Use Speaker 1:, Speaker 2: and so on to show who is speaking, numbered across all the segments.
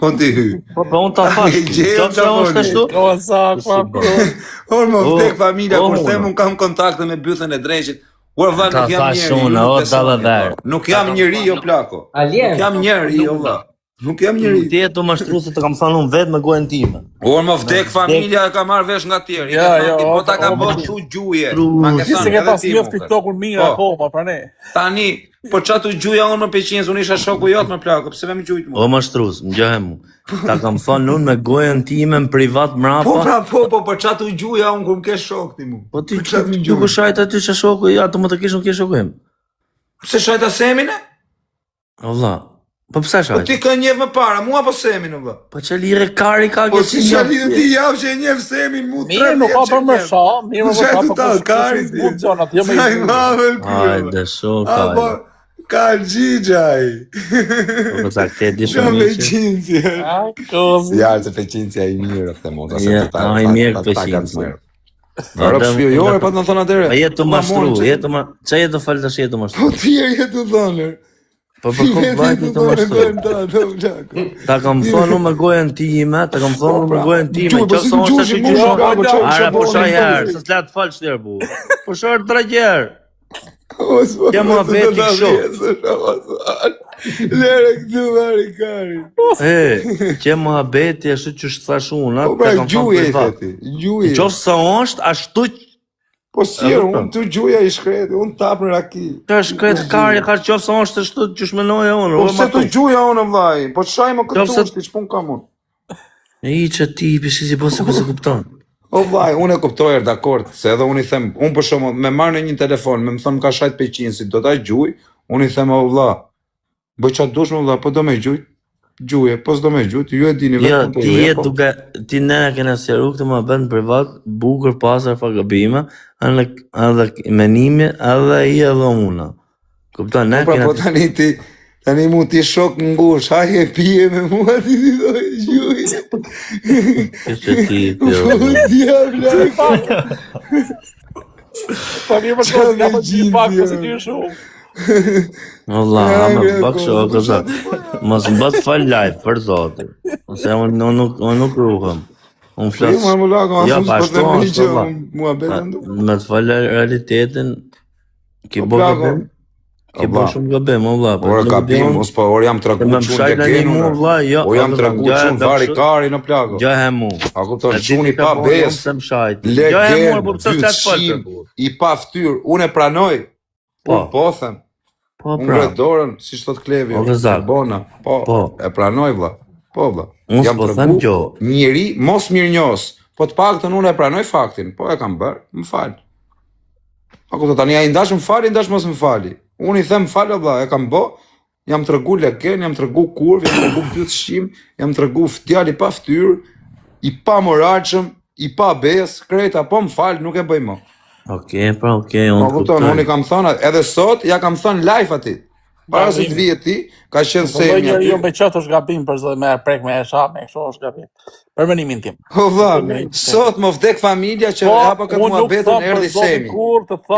Speaker 1: Po ti hy.
Speaker 2: Po unë ta fash. Qofse është ashtu.
Speaker 3: O sa papu.
Speaker 1: Or më vdek familja kur them un kam kontakte me bythën e drejshit. Ua valla nuk jam njeri. Nuk jam njeri o plako. Nuk jam njeri o valla. Nuk jam njeri.
Speaker 2: Ti e të mashtru se të kam thënë unë vetë me gojën time.
Speaker 1: Or më vdek familja e ka marrë vesh nga tjerë. Po ta ka bërë kështu gjuje.
Speaker 3: Se ke pas njoft TikTokun mirë akoma pra ne.
Speaker 1: Tani, po çatu gjuja unë më peqinës, unë isha shoku jot më plako, pse më gjujt mua?
Speaker 2: O mashtrues, ngjahe mu. Ta kam thënë unë me gojën time në privat mrapa.
Speaker 1: Po çatu gjuja unë kur më ke shok ti mu.
Speaker 2: Po ti çu shajt aty që shoku ja, të më të kish nuk ke shoku im.
Speaker 1: Pse shajta Semin?
Speaker 2: Valla. Po pse shajt?
Speaker 1: Po ti ka njeh më para, mua po Semin valla.
Speaker 2: Po çe lire kari ka
Speaker 1: që si çali ti javë që e njeh Semin mu 3 vjet.
Speaker 3: Mirë, nuk ka për më shoh, mirë më ka për
Speaker 1: kari.
Speaker 2: Hajde, shoka.
Speaker 1: Ka gjigjaj.
Speaker 2: Po sa këtë di shumë.
Speaker 1: Ja, se peqinësia i mirë këtë mota.
Speaker 2: Ja, i mirë peqinësia.
Speaker 1: Jo, e pa të në thonë atere.
Speaker 2: Pa jetë të mashtru, që jetë të falë të shi jetë të mashtu?
Speaker 1: Po tjerë jetë të thonë.
Speaker 2: Po për këtë vajtë të mashtu. Ta kam thonë me gojën time, qësë është të shi qëshon. Are, po shaj herë, se s'la të falë shtirë bu. Po shaj të gjerë. Kja mua beti kësho.
Speaker 1: Lere këtu vari kari.
Speaker 2: Kja mua beti ashtu që shtë thash unë.
Speaker 1: Po pra gjuje i theti.
Speaker 2: Në qofë sa është ashtu që.
Speaker 1: Po sirë, unë të gjuja i shkreti, unë tapë në raki.
Speaker 2: Ka shkret kari, ka qofë sa është ashtu që shmenoja unë.
Speaker 1: Po se të gjuja unë vlaj, po të shaj më këtu është, që pun kam unë.
Speaker 2: E i që ti, pësi si po se ku se kupton.
Speaker 1: O vlaj, unë e kuptojër dakord, se edhe unë i them, unë për shumë, me marrë në një telefon, me më thëmë ka shajt peqinësit, do ta gjuj, unë i them, o vlaj, bëj qatë dush me vlaj, po do me gjuj, gjuje, po s'do me gjuj, ju e dini vetë.
Speaker 2: Jo, ti jetë duke, ti nene kena sjeru këtë më bënd privat, bukur pasar fa gabime, edhe menimi, edhe i edhe una. Kupton, ne kena...
Speaker 1: Po tani mu ti shok në ngush, haje pije me mua ti do e gjuj.
Speaker 2: Kështë ti,
Speaker 1: Po diabla.
Speaker 3: Tani më shkos nga më gjithë pak, këse ty shumë.
Speaker 2: Allah, ama pak shok, kësa. Mos më bëtë fal live, për zotë. Ose unë nuk ruhëm. Unë flasë... Ja, pa shto, me të fal realitetin, ki bo gabim. Ki bo shumë gabim, Allah.
Speaker 1: Orë gabim, orë jam të ragu qunë dhe kenu. O jam të ragu qunë vari kari në plako.
Speaker 2: Gjahe mu.
Speaker 1: A kupton, qunë i pa bes, legen, dyshim, i pa ftyr, unë e pranoj. Po them. Unë gret dorën, si shtot klevi. Bona. Po, e pranoj vla. Po vla.
Speaker 2: Unë s'po them gjo.
Speaker 1: Njeri, mos mirë njës. Po të pak të unë e pranoj faktin. Po e kam bërë, më falë. A kupton, tani a i ndash më fali, ndash mos më fali. Unë i them falë vla, e kam bo. Jam të regu legen, jam të regu kurv, jam të regu pytëshim, jam të regu ftjall i pa ftyr, i pa moraqëm, i pa bes, krejta, po më falë, nuk e bëj më.
Speaker 2: Okej, unë
Speaker 1: kupton. Unë i kam thënë, edhe sot, ja kam thënë live atit. Para se të vije ti, ka qenë se
Speaker 3: një aty. Jo me qatë është gabim, për zë me prek me e shab, me kështu është gabim. Për menimin tim.
Speaker 1: O vla, sot më vdek familja që hapa këtë mua betën, erdi Semi.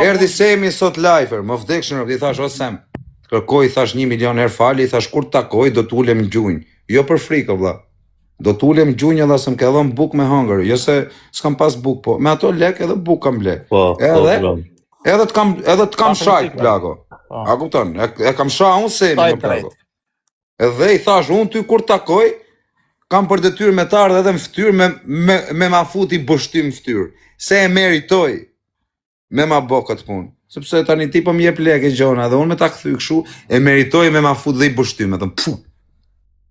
Speaker 1: Erdi Semi sot live, më vdek shënë, i thash, o Sem, kërkoj, i thash 1 milion herë fali, i thash, kur të takoj, do t'ulem gjunjë. Jo për frikë, vla. Do t'ulem gjunjë edhe se më ke dhëm buk me hangër, jo se s'kam pas buk, po me ato lek edhe buk kam ble. Edhe t'kam shajt, plako. A kupton, e kam shaj unë Semi në plako. Edhe i thash, unë ty kur takoj, kam për detyrë me të ardhe edhe më ftyr me ma futi bështim ftyr. Se e meritoj me ma bo këtë punë. Sepse tani ti po më jep lek e gjona dhe unë me ta këthy këshu, e meritoj me ma fut dhe i bështim, me thëmë pfu.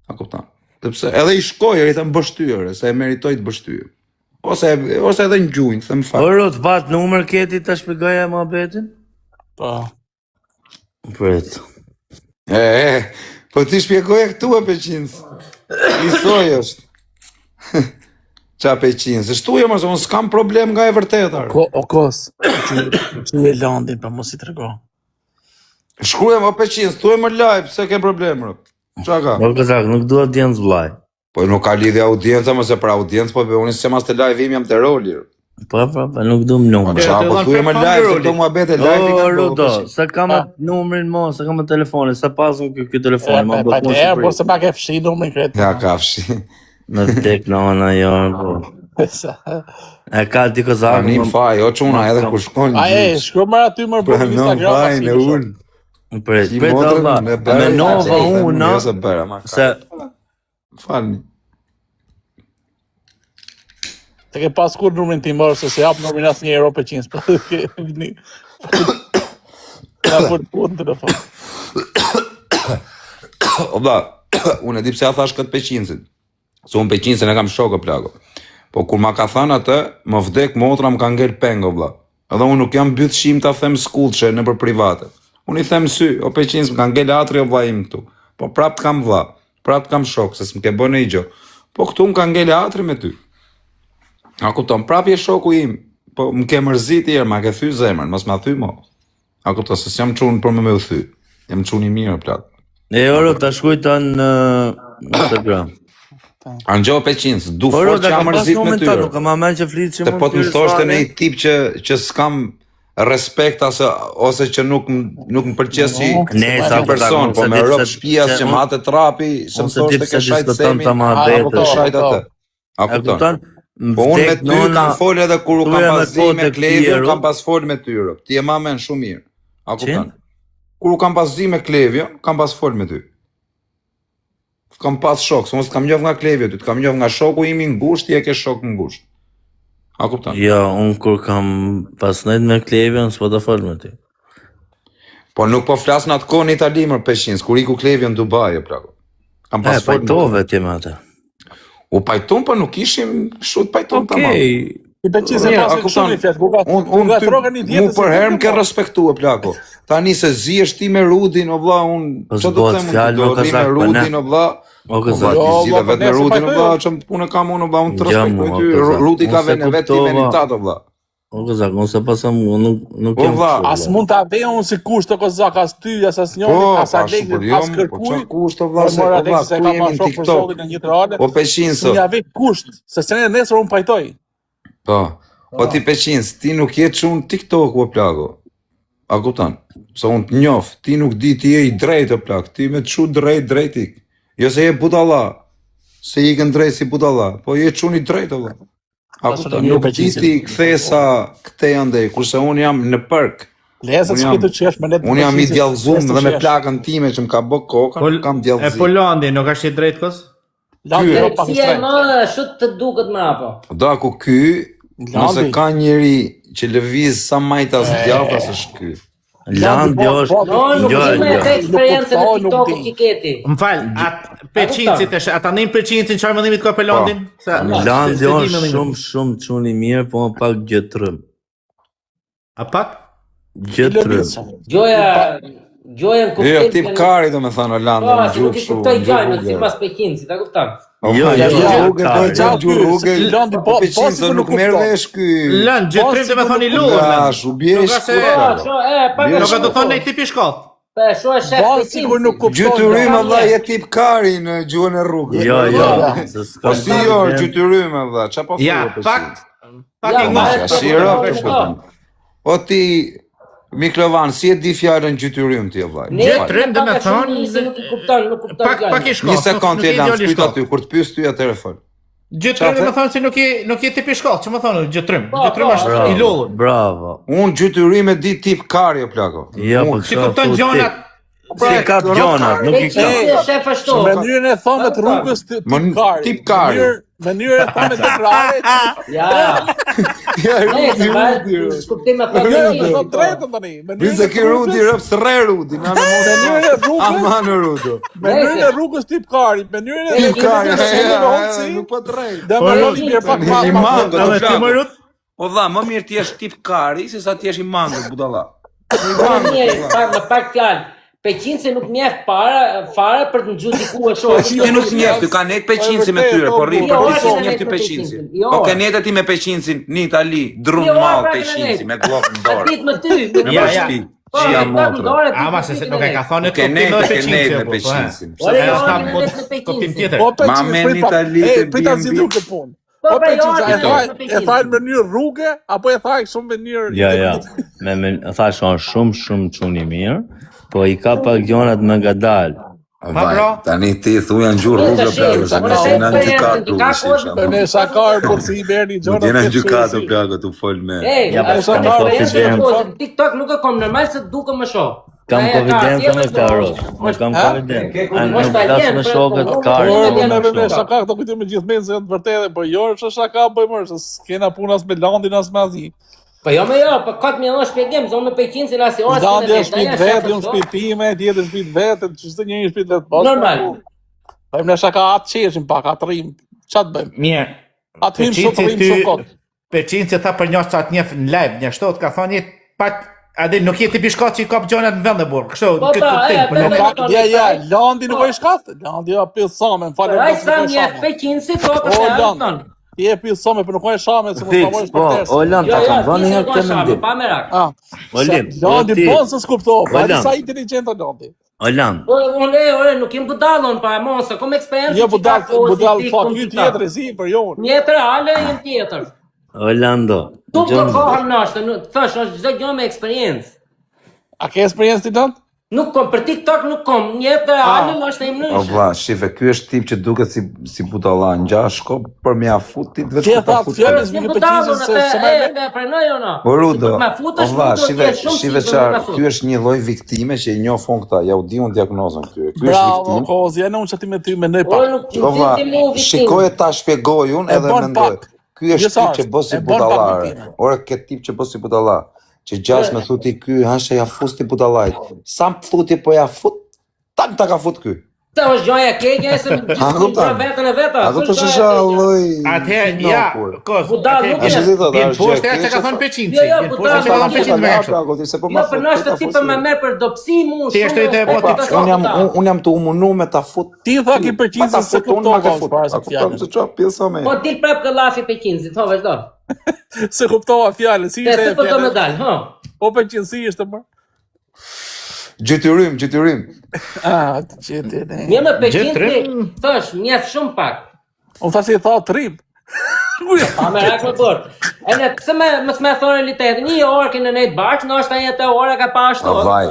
Speaker 1: A kupton. Sepse edhe i shkoj, e i thëmë bështyre, se e meritoj të bështyre. Ose edhe në gjujnë, thëmë fa.
Speaker 2: Oro, të pat numër keti të shpegaja ma betin?
Speaker 3: Po.
Speaker 2: Pret.
Speaker 1: Po ti shpjegoja këtu e peqinës. I thoj është. Qa peqinës. E shtu e mësë, unë s'kam problem nga e vërtetar.
Speaker 3: O kos, që e landin, pa mos i të rego.
Speaker 1: Shkrujem, o peqinës, tu e më laj, pëse ke problem, rëp. Qa ka?
Speaker 2: Po këzak, nuk du audiencë vlaj.
Speaker 1: Po nuk ka lidhja audienca, mëse për audiencë, po be unë se mas të laj vim jam të roli.
Speaker 2: Po, nuk du më numër.
Speaker 1: Po thuj më live, se këto muhabete live i kanë
Speaker 2: Rudo, se kam numrin mo, se kam telefonin, se pasën ky telefon, ma
Speaker 3: blokon shqipëri. Po se ma ke fshi numrin kretë.
Speaker 1: Ja, ka fshi.
Speaker 2: Me vdek në ona jo, po. E ka ti kozak.
Speaker 1: Një faj, o quna edhe kur shkon një
Speaker 3: gjyq. Shkru mërë aty mërë bërë në Instagram.
Speaker 1: Faj në unë.
Speaker 2: Pret Allah, me nova unë, se...
Speaker 1: Falni.
Speaker 3: Të ke pas kur numrin tim mërë, se se japë numrin asë një euro për 500, për ka për punë të në fa.
Speaker 1: Oba, unë e di pse a thash këtë 500-in, se unë 500-in e kam shokë plako. Po kur ma ka thënë atë, më vdek motra më ka ngell pengë, obla. Edhe unë nuk jam bytë shim të them skullçe në për private. Unë i them sy, o 500 më ka ngell atri o vla im këtu. Po prap të kam vla, prap të kam shokë, se s'm ke bënë i gjo. Po këtu më ka ngell atri me ty. A kupton, prap je shoku im, po më ke mërzit i ma ke thy zemrën, mos ma thy mo. A kupton, se s'jam qunë për me u thy. Jam qunë i mirë, plak.
Speaker 2: E oro, ta shkujta në Instagram.
Speaker 1: Angjo 500, du fort që jam mërzit me ty.
Speaker 2: Nuk kam amen që flitë që
Speaker 1: mund të po të më thoshte në i tip që s'kam respekt ose që nuk më përqes që person, po me rëpë shpijas që ma të trapi, që më thoshte ke shajtë semi, a po shajtë atë. A kupton? Po unë me ty kam folë edhe kur u kam pas zi me Klevjon, kam pas folë me ty, ti e ma men shumë mirë. A kupton? Kur u kam pas zi me Klevjon, kam pas folë me ty. Kam pas shok, se unë s'kam njof nga Klevjo, ty t'kam njof nga shoku imi në gusht, ti e ke shok në gusht. A kupton?
Speaker 2: Ja, unë kur kam pas nejt me Klevjon, s'po të folë me ty.
Speaker 1: Po nuk po flasë në atë kohë në Itali mërë 500, kur i ku Klevjon në Dubai, e plako. Kam pas folë me ty.
Speaker 2: Pajtove ti me atë.
Speaker 1: U pajton, pa nuk ishim shut pajton të mamë.
Speaker 3: I të qizë e pasë shumë i fjetë,
Speaker 1: unë mu për herë më ke respektu e plako. Tani se zi është ti me Rudin, o vla, unë që do të themë do ri me Rudin, o vla. O vla, ti zile vetë me Rudin, o vla, që unë kam unë, o vla, unë të respektu e ty. Rudi ka vetë në vetë ti me një tatë, o vla.
Speaker 2: O Kozak, unë se pasam, nuk jem
Speaker 1: vla.
Speaker 3: As mund të avej unë si kusht të Kozak, as ty, as njoni, as Aleksit, as kërkuj.
Speaker 1: O 500,
Speaker 3: si një avej kusht, se se në nesër unë pajtoj.
Speaker 1: Po ti 500, ti nuk je qunë TikTok o plako. A kupton? Se unë të njof, ti nuk di ti je i drejt o plak, ti me të shu drejtik. Jo se je budalla, se i kën drejt si budalla, po je qunë i drejt o plak. A kupton, nuk di ti kthesa këte andej, kurse unë jam në përk. Unë jam i djallëzum dhe me plakën time që më ka bë kokën, kam djallëzim.
Speaker 4: E po Landi, nuk është i drejt kës?
Speaker 5: Si e më shut të duket më apo?
Speaker 1: Da ku ky, nëse ka njeri që lëviz sa majtas djallë, asë është ky.
Speaker 2: Landi është...
Speaker 5: Nuk me të eksperiencë në TikTok që keti.
Speaker 4: Më falë, ata njëm 500 që mëndimit ka për Landin?
Speaker 2: Landi është shumë quni mirë, po më pak gjëtërëm.
Speaker 4: A pak?
Speaker 2: Gjëtërëm.
Speaker 5: Gjoja në kuptim...
Speaker 1: Jo, tip kari do me thënë Orlando, në gjurë
Speaker 5: shumë. Nuk i kuptoj gjajnë, si pas 500, si ta kuptam.
Speaker 1: Jo, po 500, nuk merë vesh ky...
Speaker 4: Lënë, gjëtërim të me thënë i lullë.
Speaker 1: Shu bjesh
Speaker 4: Nuk ka të thonë në i tip i shkoth.
Speaker 5: Shu e shef 500.
Speaker 1: Gjytërim Allah je tip kari në gjuhën e rrugë.
Speaker 2: Jo.
Speaker 1: Po si jo, gjytërim Allah, qa po thua për si? O ti... Miklovan, si e di fjallën gjytërim ti e vaj?
Speaker 4: Gjytërim dhe me thonë... Pak i shkoth.
Speaker 1: Një sekund të jelan, s'pyta ty, kur të pys ty e telefon.
Speaker 4: Gjytërim dhe me thonë si nuk je tip i shkoth, që me thonë gjytërim. Gjytërim është i lullur.
Speaker 2: Bravo.
Speaker 1: Unë gjytërim e di tip kari o plako.
Speaker 4: Si kupton gjonat.
Speaker 2: Si ka gjonat, nuk i ka.
Speaker 3: Mënyrën e thonë të rrugës
Speaker 1: tip kari.
Speaker 3: Mënyrën e thonë të krarit.
Speaker 1: Vise ki Rudi rëpë së re Rudi.
Speaker 3: Mënyrën e rrugës tip kari. Mënyrën e
Speaker 1: tip kari. Nuk po të rej.
Speaker 3: Dhe më rrodi mirë pak ma.
Speaker 1: I mangë të plako. O dha, më mirë ti është tip kari, se sa ti është i mangë budala.
Speaker 5: Në pak fjallë. 500 se nuk njef fare për të në gjudikuar shumë.
Speaker 1: Ti nuk njef, ty ka net 500 me tyre, por rri për ti si njef ty 500. Po ke netë ti me 500 në Itali, drunë malë 500 me glokë në dorë.
Speaker 5: Me ty,
Speaker 1: me bashki. Qia motrë.
Speaker 4: Ama se nuk e ka thonë të
Speaker 1: koptim me 500.
Speaker 4: Ma
Speaker 1: me në Itali të
Speaker 3: Prita si duke punë. Po e thaj në mënyrë rrugë, apo e thaj shumë mënyrë...
Speaker 2: Ja, thash është shumë çuni mirë, po i ka pak gjonat më ngadalë.
Speaker 1: Vaj, tani ti thu janë gjurë rrugë plagë, se nëse janë në gjykatë rrugë shisha.
Speaker 3: Për në shakar, po si i berni gjonat...
Speaker 1: Më tjena në gjykatë plagë, tu folë me...
Speaker 5: TikTok nuk e kom normal se duke më shoh.
Speaker 2: Kam konfidencë me Karol. Kam konfidencë. Nuk flas me shokët Karol.
Speaker 3: Me shaka këto kujtim me gjithë mendje të vërtetë, po jo është shaka bëjmë, se s'kena punë as me Landin as me asnjë.
Speaker 5: Po jo, po ka të më dhënë shpjegim, zonë me Peqinci na si orë.
Speaker 3: Landi është shtëpi vetë, unë shtëpi time, tjetër shtëpi vetë, çdo njëri shtëpi vetë.
Speaker 5: Normal.
Speaker 3: Bëjmë në shaka atë çeshim pak atrim. Ç'a të bëjmë?
Speaker 4: Mirë.
Speaker 3: Atrim shumë kot.
Speaker 4: Peqinci tha për një çat njëf në live, një shtot ka thonë pak Ade nuk jeti pishkat që i kap gjonat në vend e burë, kështu, këtë kuptim.
Speaker 3: Ja, Landi nuk e shkat, Landi ja pil same, më falë.
Speaker 5: Ai sa një Peqinci to për të thënë.
Speaker 3: Ti e pil same, për nuk e shame, se mos ta vojsh për tërë.
Speaker 2: O Landi, ta kam vënë herë këtë mendim.
Speaker 5: Pa merak.
Speaker 2: Landi,
Speaker 3: bon se s'kuptoj, pa sa inteligjent Landi.
Speaker 2: O Landi.
Speaker 5: Ore, nuk jem budallon pa mos, kom eksperiencë.
Speaker 3: Jo budall, po ky tjetër zi për jo.
Speaker 5: Tjetër ale jem tjetër.
Speaker 2: Orlando.
Speaker 5: Tu po kohën nashtë, thash është çdo gjë me eksperiencë.
Speaker 3: A ke eksperiencë ti Landi?
Speaker 5: Nuk kom, për TikTok nuk kom, njëtë alën është e mënyrë.
Speaker 1: O vla, shife, ky është tip që duket si budalla në gjashko, për mja fut ti të veç
Speaker 3: ku ta fut.
Speaker 5: Fjërës një budallon, e prenoj o no.
Speaker 1: O Rudo, o vla, shive qarë, ky është një lloj viktime që i njofon këta, ja u di unë diagnozën këtyre. Ky është
Speaker 3: Bravo,
Speaker 1: viktim.
Speaker 3: kozi, ja në unë që ti me ty me nëj pak.
Speaker 1: O vla, shikoj ta shpjegoj unë edhe mendoj. Ky është tip që bësi budallare. Ore, këtë tip që bësi budallar. Që gjash me thuti ky, hashe ja fusti budallajt. Sa më thuti po ja fut, tak ta ka fut ky.
Speaker 5: Ta është gjoja keqja se më gjithë për vetën e veta.
Speaker 1: A do të shësha lloj...
Speaker 4: Atëherë, ja, kos.
Speaker 5: Budall nuk e.
Speaker 4: Vjen poshtë atë që ka thënë Peqinci. Vjen poshtë atë që ka thënë Peqinci me kështu.
Speaker 5: Jo, për në është tipë më merr për dopsi mu.
Speaker 4: Ti është të
Speaker 1: Unë jam të umunu me ta fut.
Speaker 3: Ti tha ki Peqinci se kuptova para se fjalën.
Speaker 1: Se çfarë pjesa më.
Speaker 5: Po dil prap këllafi Peqinci, thon vazhdo.
Speaker 3: Se kuptova fjalën, si ishte
Speaker 5: fjala. Po do më dal, ha.
Speaker 3: Po Peqinci ishte më.
Speaker 1: Gjytyrim.
Speaker 3: Të gjytyrim.
Speaker 5: Një me Peqinci, thash, mjef shumë pak.
Speaker 3: Unë thashe i tha trim.
Speaker 5: Pa me rak më bërë. E në pëse më thonë realitet, një orë kënë në nejtë bashkë, në është një të orë ka pa ashtu.
Speaker 1: Vaj,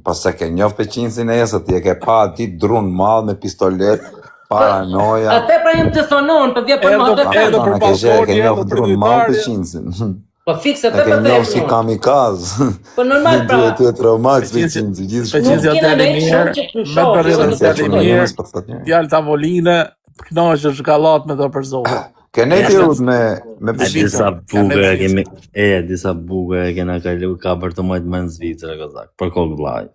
Speaker 1: pas e ke njof Peqincin e jesë, ti e ke pa ti drun madh me pistolet, paranoja.
Speaker 5: Ate pra jem të thonon, për vje për më dhe
Speaker 1: për balkoni, ke njof drun madh Peqincin.
Speaker 5: Po fikse të
Speaker 1: për të njof si kamikaz.
Speaker 5: Po normal pra.
Speaker 1: Duhet të traumax Peqinci, gjithë shku.
Speaker 3: Peqinci atë e mirë, me përredhe të e mirë, djallë tavoline, knaqë zhgallat me të përzohë.
Speaker 1: Kene ti rrut me
Speaker 2: disa buke kena kalu ka për të mojtë më në Zvicër e këzak, për kokë vlaj.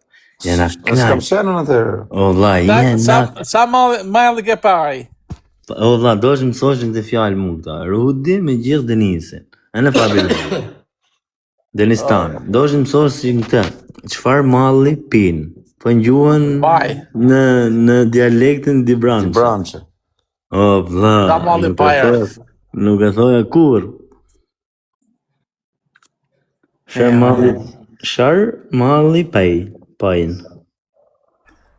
Speaker 2: Jena knaj.
Speaker 1: S'kam shenën atërë.
Speaker 2: O vlaj, jena.
Speaker 3: Sa malë ke pari?
Speaker 2: O vlaj, do është mësoshin të fjallë mu këta. Rudi me gjithë Denisin. E në fabrilë. Denistan. Do është mësoshin këta. Qfar malli pinë? Po njuën në dialektin di branqë.
Speaker 1: Branqë.
Speaker 2: O, vla, nuk e thoja kur. Shar malli pajin.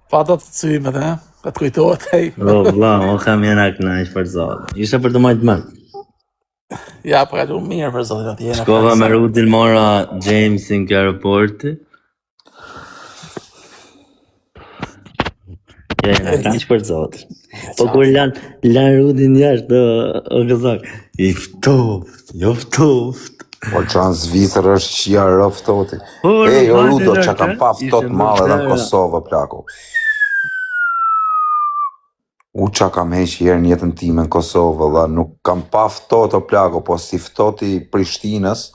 Speaker 3: Pa të cymet, e? Ka të kujtojt, hej.
Speaker 2: O, vla, o kam jena knajsh për zotë. Isha për të majtë mëtë.
Speaker 3: Ja, për ka du mirë për zotë.
Speaker 2: Shkova me Rudin mora Jamesin ka aeroporti. Jena knajsh për zotë. Po kur lan Rudin jashtë, o gëzak, i ftoft.
Speaker 1: Po që anë Zvicër është që ja rëftoti. Ej, o Rudo, që kam pa ftot malë edhe në Kosovë, plako. U që kam heq jerë njëtën time në Kosovë, dhe nuk kam pa ftot, o plako, po si ftoti Prishtinës,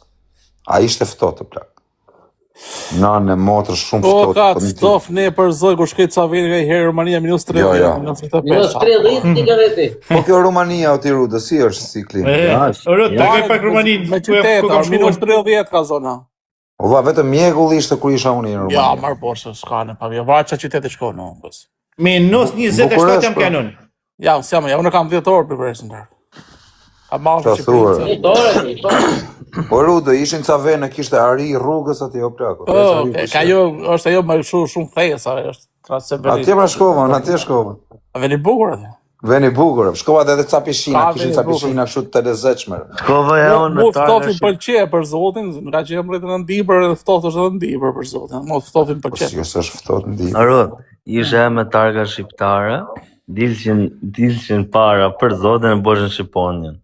Speaker 1: a ishte ftot, o plako. Na në motër shumë ftot.
Speaker 3: Po ka të stof ne për zoj, kur shkejt sa veni nga i herë Rumania, minus 30.
Speaker 5: Minus 30, ti ka veti.
Speaker 1: Po kjo Rumania o ti Rudo, si është si klinë?
Speaker 4: Rudo, të kaj pak Rumanin.
Speaker 3: Me qyteta, minus 30 ka zona.
Speaker 1: O va, vetëm mjegull ishte kur isha unë i Rumania.
Speaker 3: Ja, marë poshë, s'ka në pavja, varë që qytetë shko në unë.
Speaker 4: Minus 27 jam kanun.
Speaker 3: Ja, unë kam 10 orë për kërësën tërë. A malë që
Speaker 1: Po Rudo, ishin ca vene kishte ari rrugës ati o plako.
Speaker 3: Ka jo, është ajo më shumë thesa, është trasë
Speaker 1: Atje pra shkova, atje shkova.
Speaker 3: A veni bukur atë?
Speaker 1: Veni bukur, shkova edhe ca pishina, kishin ca pishina kështu të lezetshme.
Speaker 2: Shkova ja unë
Speaker 3: Mu ftofin pëlqej për zotin, nga që jam rritë në Ndibër edhe ftoft është edhe Ndibër për zotin. Mu ftofin pëlqej.
Speaker 1: Po si është ftoft Ndibër.
Speaker 2: Arot, ishe me targa shqiptare, dilshin para për zotin e boshin Shqiponjen.